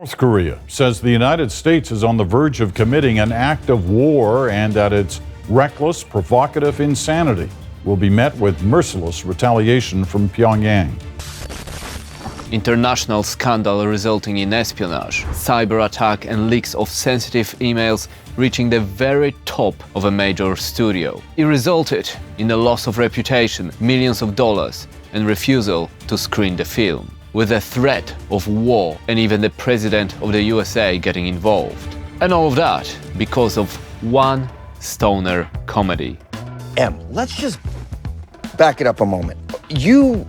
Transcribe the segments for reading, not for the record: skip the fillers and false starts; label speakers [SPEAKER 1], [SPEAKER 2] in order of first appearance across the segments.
[SPEAKER 1] North Korea says the United States is on the verge of committing an act of war and that its reckless, provocative insanity will be met with merciless retaliation from Pyongyang.
[SPEAKER 2] International scandal resulting in espionage, cyber attack and leaks of sensitive emails reaching the very top of a major studio. It resulted in the loss of reputation, millions of dollars, and refusal to screen the film, with the threat of war and even the president of the USA getting involved. And all of that because of one stoner comedy.
[SPEAKER 3] Let's just back it up a moment. You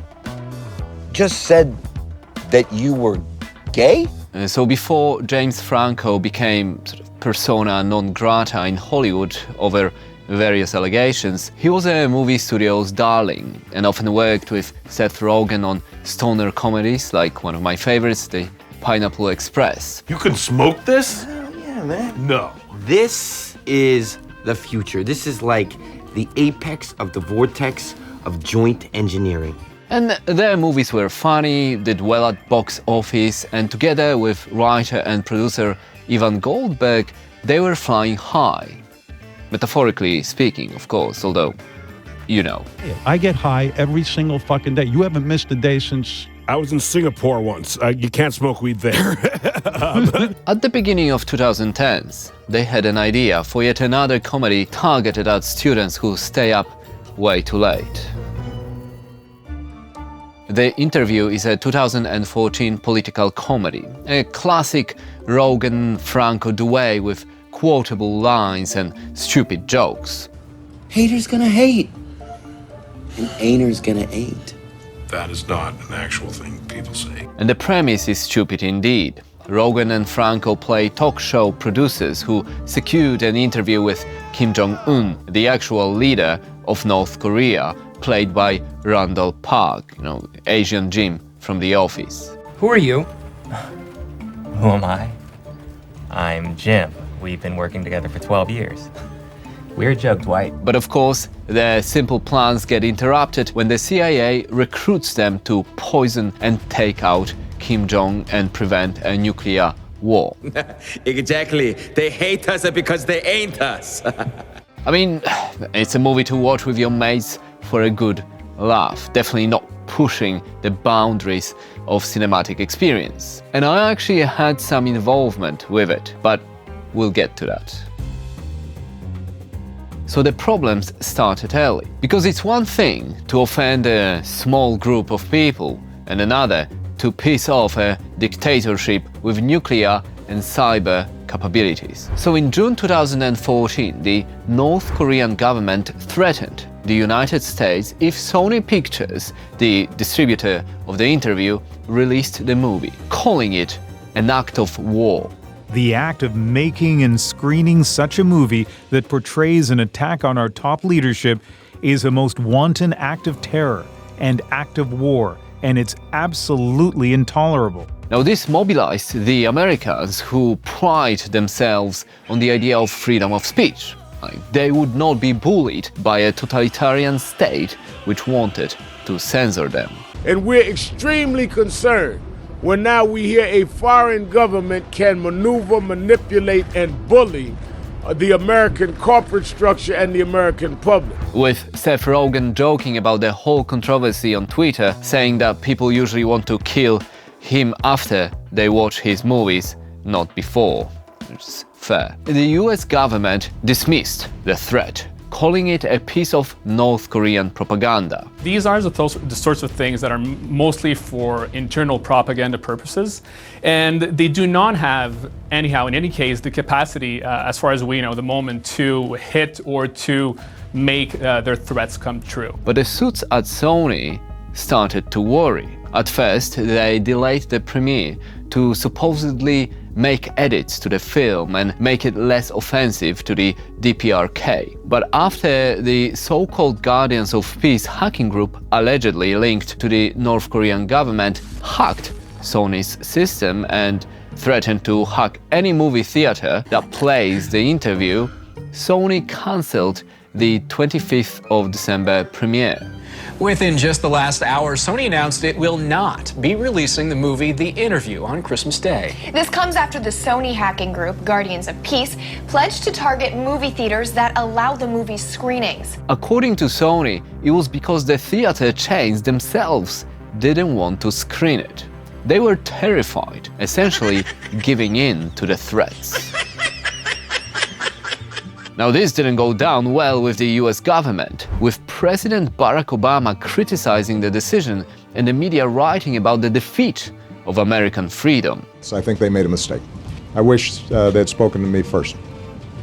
[SPEAKER 3] just said that you were gay?
[SPEAKER 2] So before James Franco became sort of persona non grata in Hollywood over various allegations, he was a movie studio's darling and often worked with Seth Rogen on stoner comedies like one of my favorites, The Pineapple Express.
[SPEAKER 4] You can smoke this?
[SPEAKER 3] Hell yeah, man.
[SPEAKER 4] No.
[SPEAKER 5] This is the future. This is like the apex of the vortex of joint engineering.
[SPEAKER 2] And their movies were funny, did well at box office, and together with writer and producer Ivan Goldberg, they were flying high. Metaphorically speaking, of course, although, you know.
[SPEAKER 6] I get high every single fucking day. You haven't missed a day since...
[SPEAKER 4] I was in Singapore once. You can't smoke weed there.
[SPEAKER 2] At the beginning of 2010s, they had an idea for yet another comedy targeted at students who stay up way too late. The Interview is a 2014 political comedy, a classic Rogen-Franco duet with quotable lines and stupid jokes.
[SPEAKER 5] Haters gonna hate, and ain'ters gonna ain't.
[SPEAKER 4] That is not an actual thing people say.
[SPEAKER 2] And the premise is stupid indeed. Rogen and Franco play talk show producers who secured an interview with Kim Jong-un, the actual leader of North Korea, played by Randall Park, Asian Jim from The Office.
[SPEAKER 7] Who are you?
[SPEAKER 8] Who am I? I'm Jim. We've been working together for 12 years. Weird joke, Dwight.
[SPEAKER 2] But of course, their simple plans get interrupted when the CIA recruits them to poison and take out Kim Jong and prevent a nuclear war.
[SPEAKER 9] Exactly. They hate us because they ain't us.
[SPEAKER 2] I mean, it's a movie to watch with your mates for a good laugh. Definitely not pushing the boundaries of cinematic experience. And I actually had some involvement with it, but we'll get to that. So the problems started early, because it's one thing to offend a small group of people and another to piss off a dictatorship with nuclear and cyber capabilities. So in June 2014, the North Korean government threatened the United States if Sony Pictures, the distributor of The Interview, released the movie, calling it an act of war.
[SPEAKER 10] The act of making and screening such a movie that portrays an attack on our top leadership is a most wanton act of terror and act of war, and it's absolutely intolerable.
[SPEAKER 2] Now, this mobilized the Americans who pride themselves on the idea of freedom of speech. They would not be bullied by a totalitarian state which wanted to censor them.
[SPEAKER 11] And we're extremely concerned when now we hear a foreign government can maneuver, manipulate, and bully the American corporate structure and the American public.
[SPEAKER 2] With Seth Rogen joking about the whole controversy on Twitter, saying that people usually want to kill him after they watch his movies, not before, which is fair. The US government dismissed the threat, calling it a piece of North Korean propaganda.
[SPEAKER 12] These are the sorts of things that are mostly for internal propaganda purposes, and they do not have, anyhow, in any case, the capacity, as far as we know, the moment to hit or to make their threats come true.
[SPEAKER 2] But the suits at Sony started to worry. At first, they delayed the premiere to supposedly make edits to the film and make it less offensive to the DPRK. But after the so-called Guardians of Peace hacking group, allegedly linked to the North Korean government, hacked Sony's system and threatened to hack any movie theater that plays The Interview, Sony cancelled the 25th of December premiere.
[SPEAKER 7] Within just the last hour, Sony announced it will not be releasing the movie The Interview on Christmas Day.
[SPEAKER 13] This comes after the Sony hacking group, Guardians of Peace, pledged to target movie theaters that allow the movie's screenings.
[SPEAKER 2] According to Sony, it was because the theater chains themselves didn't want to screen it. They were terrified, essentially giving in to the threats. Now, this didn't go down well with the US government, with President Barack Obama criticizing the decision and the media writing about the defeat of American freedom.
[SPEAKER 14] So I think they made a mistake. I wish they'd spoken to me first.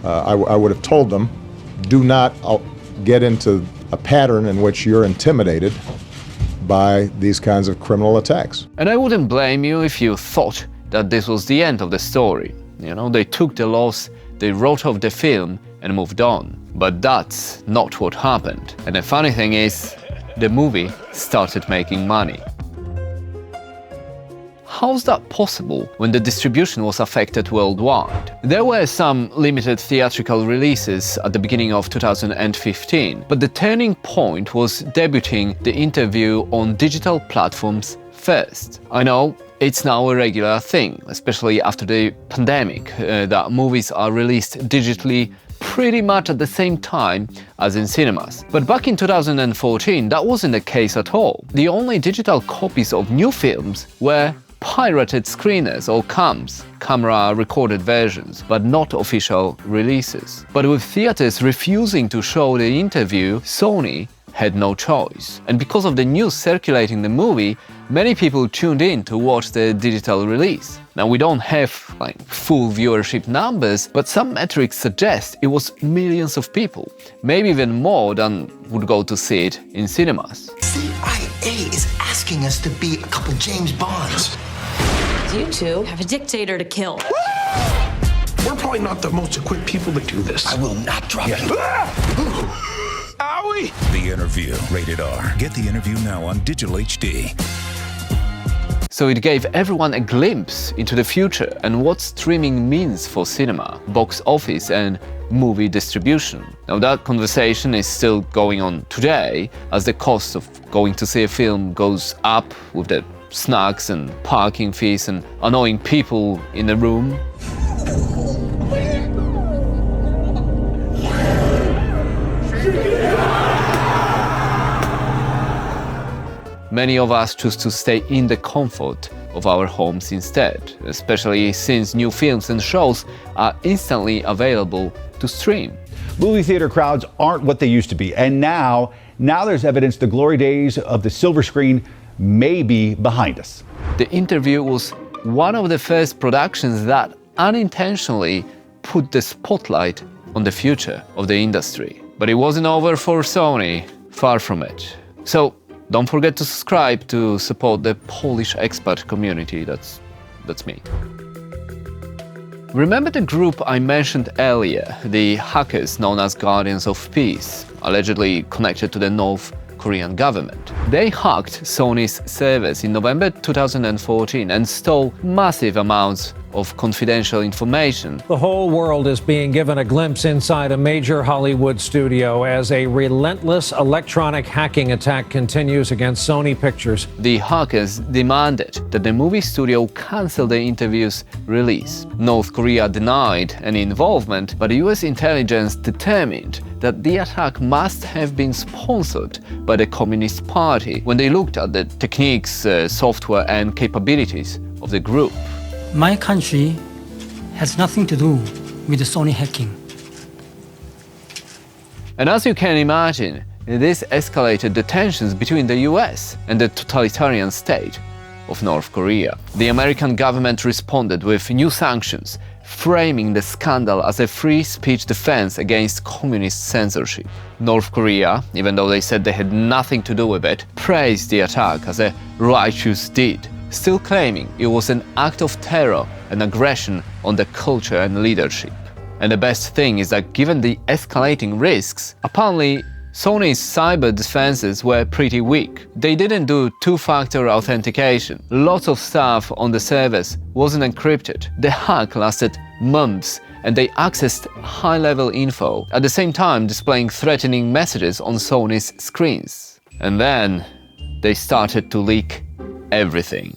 [SPEAKER 14] I would have told them, do not get into a pattern in which you're intimidated by these kinds of criminal attacks.
[SPEAKER 2] And I wouldn't blame you if you thought that this was the end of the story. You know, they took the loss, they wrote off the film and moved on. But that's not what happened. And the funny thing is, the movie started making money. How's that possible when the distribution was affected worldwide? There were some limited theatrical releases at the beginning of 2015, but the turning point was debuting The Interview on digital platforms first. I know it's now a regular thing, especially after the pandemic, that movies are released digitally pretty much at the same time as in cinemas. But back in 2014, that wasn't the case at all. The only digital copies of new films were pirated screeners or CAMs, camera-recorded versions, but not official releases. But with theaters refusing to show The Interview, Sony had no choice. And because of the news circulating the movie, many people tuned in to watch the digital release. Now, we don't have full viewership numbers, but some metrics suggest it was millions of people, maybe even more than would go to see it in cinemas.
[SPEAKER 15] CIA is asking us to be a couple James Bonds.
[SPEAKER 16] You two have a dictator to kill.
[SPEAKER 15] We're probably not the most equipped people to do this. I will not drop you. Owie!
[SPEAKER 17] The Interview, rated R. Get The Interview now on digital HD.
[SPEAKER 2] So it gave everyone a glimpse into the future and what streaming means for cinema, box office and movie distribution. Now that conversation is still going on today as the cost of going to see a film goes up with the snacks and parking fees and annoying people in the room. Many of us choose to stay in the comfort of our homes instead, especially since new films and shows are instantly available to stream.
[SPEAKER 18] Movie theater crowds aren't what they used to be, and now there's evidence the glory days of the silver screen may be behind us.
[SPEAKER 2] The Interview was one of the first productions that unintentionally put the spotlight on the future of the industry. But it wasn't over for Sony, far from it. So don't forget to subscribe to support the Polish expat community. That's me. Remember the group I mentioned earlier, the hackers known as Guardians of Peace, allegedly connected to the North Korean government? They hacked Sony's servers in November 2014 and stole massive amounts of confidential information.
[SPEAKER 19] The whole world is being given a glimpse inside a major Hollywood studio as a relentless electronic hacking attack continues against Sony Pictures.
[SPEAKER 2] The hackers demanded that the movie studio cancel The Interview's release. North Korea denied any involvement, but US intelligence determined that the attack must have been sponsored by the Communist Party when they looked at the techniques, software and capabilities of the group.
[SPEAKER 20] My country has nothing to do with the Sony hacking.
[SPEAKER 2] And as you can imagine, this escalated the tensions between the US and the totalitarian state of North Korea. The American government responded with new sanctions, framing the scandal as a free speech defense against communist censorship. North Korea, even though they said they had nothing to do with it, praised the attack as a righteous deed, still claiming it was an act of terror and aggression on the culture and leadership. And the best thing is that given the escalating risks, apparently Sony's cyber defenses were pretty weak. They didn't do two-factor authentication. Lots of stuff on the servers wasn't encrypted. The hack lasted months and they accessed high-level info, at the same time displaying threatening messages on Sony's screens. And then they started to leak everything.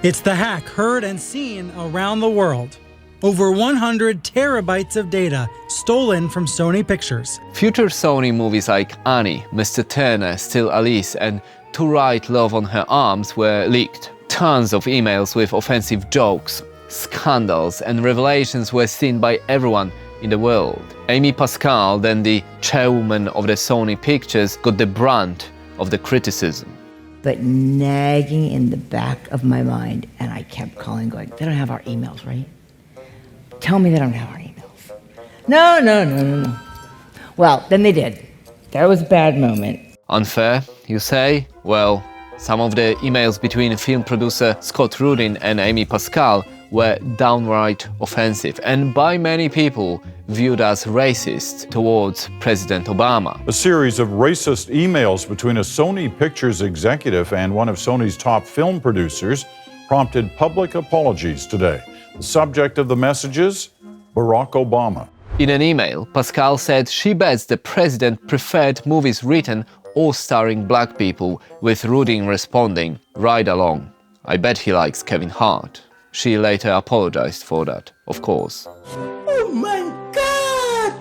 [SPEAKER 20] It's the hack heard and seen around the world. Over 100 terabytes of data stolen from Sony Pictures.
[SPEAKER 2] Future Sony movies like Annie, Mr. Turner, Still Alice, and To Write Love on Her Arms were leaked. Tons of emails with offensive jokes, scandals, and revelations were seen by everyone in the world. Amy Pascal, then the chairwoman of the Sony Pictures, got the brunt of the criticism.
[SPEAKER 21] But nagging in the back of my mind, and I kept calling, going, they don't have our emails, right? Tell me they don't have our emails. No. Well, then they did. That was a bad moment.
[SPEAKER 2] Unfair, you say? Well, some of the emails between film producer Scott Rudin and Amy Pascal were downright offensive and by many people viewed as racist towards President Obama.
[SPEAKER 1] A series of racist emails between a Sony Pictures executive and one of Sony's top film producers prompted public apologies today. The subject of the messages, Barack Obama.
[SPEAKER 2] In an email, Pascal said she bets the president preferred movies written or starring black people, with Rudin responding, "Right along. I bet he likes Kevin Hart." She later apologized for that, of course.
[SPEAKER 21] Oh my God!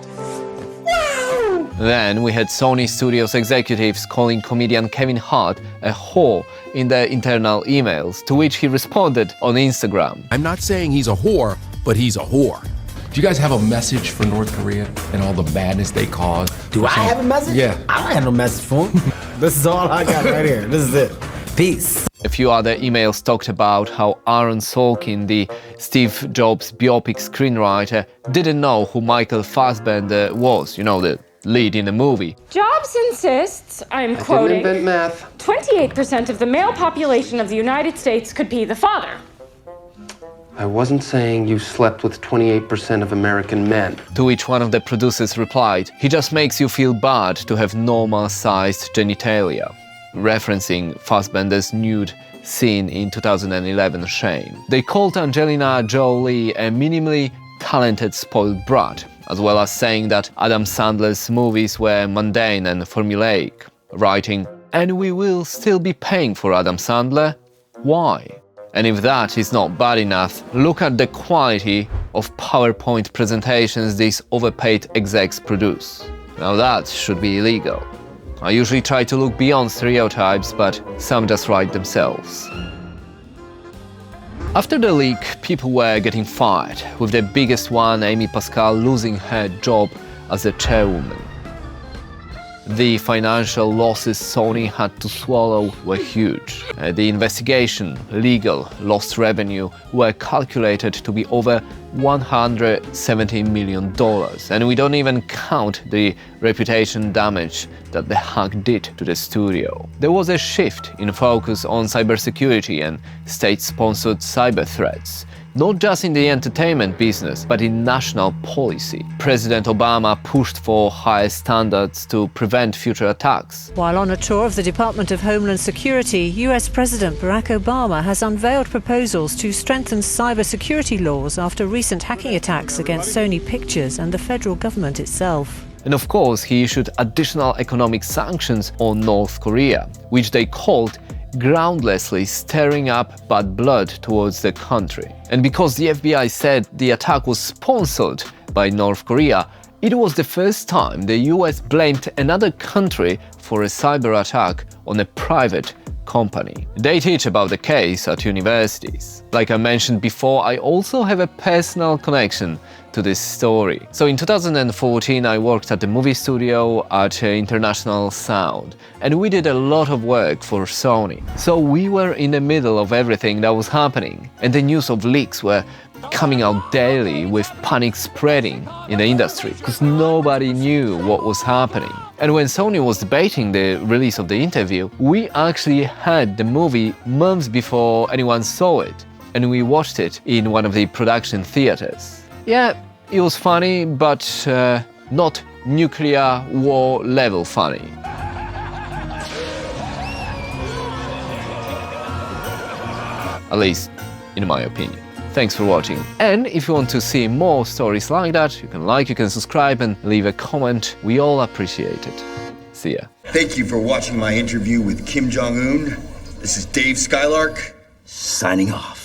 [SPEAKER 21] Wow!
[SPEAKER 2] Then we had Sony Studios executives calling comedian Kevin Hart a whore in their internal emails, to which he responded on Instagram.
[SPEAKER 15] I'm not saying he's a whore, but he's a whore. Do you guys have a message for North Korea and all the badness they caused?
[SPEAKER 9] Do I have a message?
[SPEAKER 15] Yeah.
[SPEAKER 9] I don't have no message for him. This is all I got right here. This is it. Peace.
[SPEAKER 2] A few other emails talked about how Aaron Sorkin, the Steve Jobs biopic screenwriter, didn't know who Michael Fassbender was, you know, the lead in the movie.
[SPEAKER 22] Jobs insists, I'm quoting, 28% of the male population of the United States could be the father.
[SPEAKER 23] I wasn't saying you slept with 28% of American men.
[SPEAKER 2] To which one of the producers replied, "He just makes you feel bad to have normal-sized genitalia," referencing Fassbender's nude scene in 2011 Shame. They called Angelina Jolie a minimally talented spoiled brat, as well as saying that Adam Sandler's movies were mundane and formulaic, writing, "And we will still be paying for Adam Sandler? Why?" And if that is not bad enough, look at the quality of PowerPoint presentations these overpaid execs produce. Now that should be illegal. I usually try to look beyond stereotypes, but some just write themselves. After the leak, people were getting fired, with the biggest one, Amy Pascal, losing her job as a chairwoman. The financial losses Sony had to swallow were huge. The investigation, legal, lost revenue were calculated to be over $170 million, and we don't even count the reputation damage that the hack did to the studio. There was a shift in focus on cybersecurity and state-sponsored cyber threats, not just in the entertainment business, but in national policy. President Obama pushed for higher standards to prevent future attacks.
[SPEAKER 24] While on a tour of the Department of Homeland Security, US President Barack Obama has unveiled proposals to strengthen cybersecurity laws after recent hacking attacks against Sony Pictures and the federal government itself.
[SPEAKER 2] And of course, he issued additional economic sanctions on North Korea, which they called groundlessly stirring up bad blood towards the country. And because the FBI said the attack was sponsored by North Korea, it was the first time the US blamed another country for a cyber attack on a private company. They teach about the case at universities. Like I mentioned before, I also have a personal connection to this story. So in 2014, I worked at the movie studio at International Sound, and we did a lot of work for Sony. So we were in the middle of everything that was happening, and the news of leaks were coming out daily, with panic spreading in the industry because nobody knew what was happening. And when Sony was debating the release of the interview, we actually had the movie months before anyone saw it, and we watched it in one of the production theaters. Yeah, it was funny, but not nuclear war level funny. At least in my opinion. Thanks for watching. And if you want to see more stories like that, you can like, you can subscribe and leave a comment. We all appreciate it. See ya.
[SPEAKER 3] Thank you for watching my interview with Kim Jong-un. This is Dave Skylark, signing off.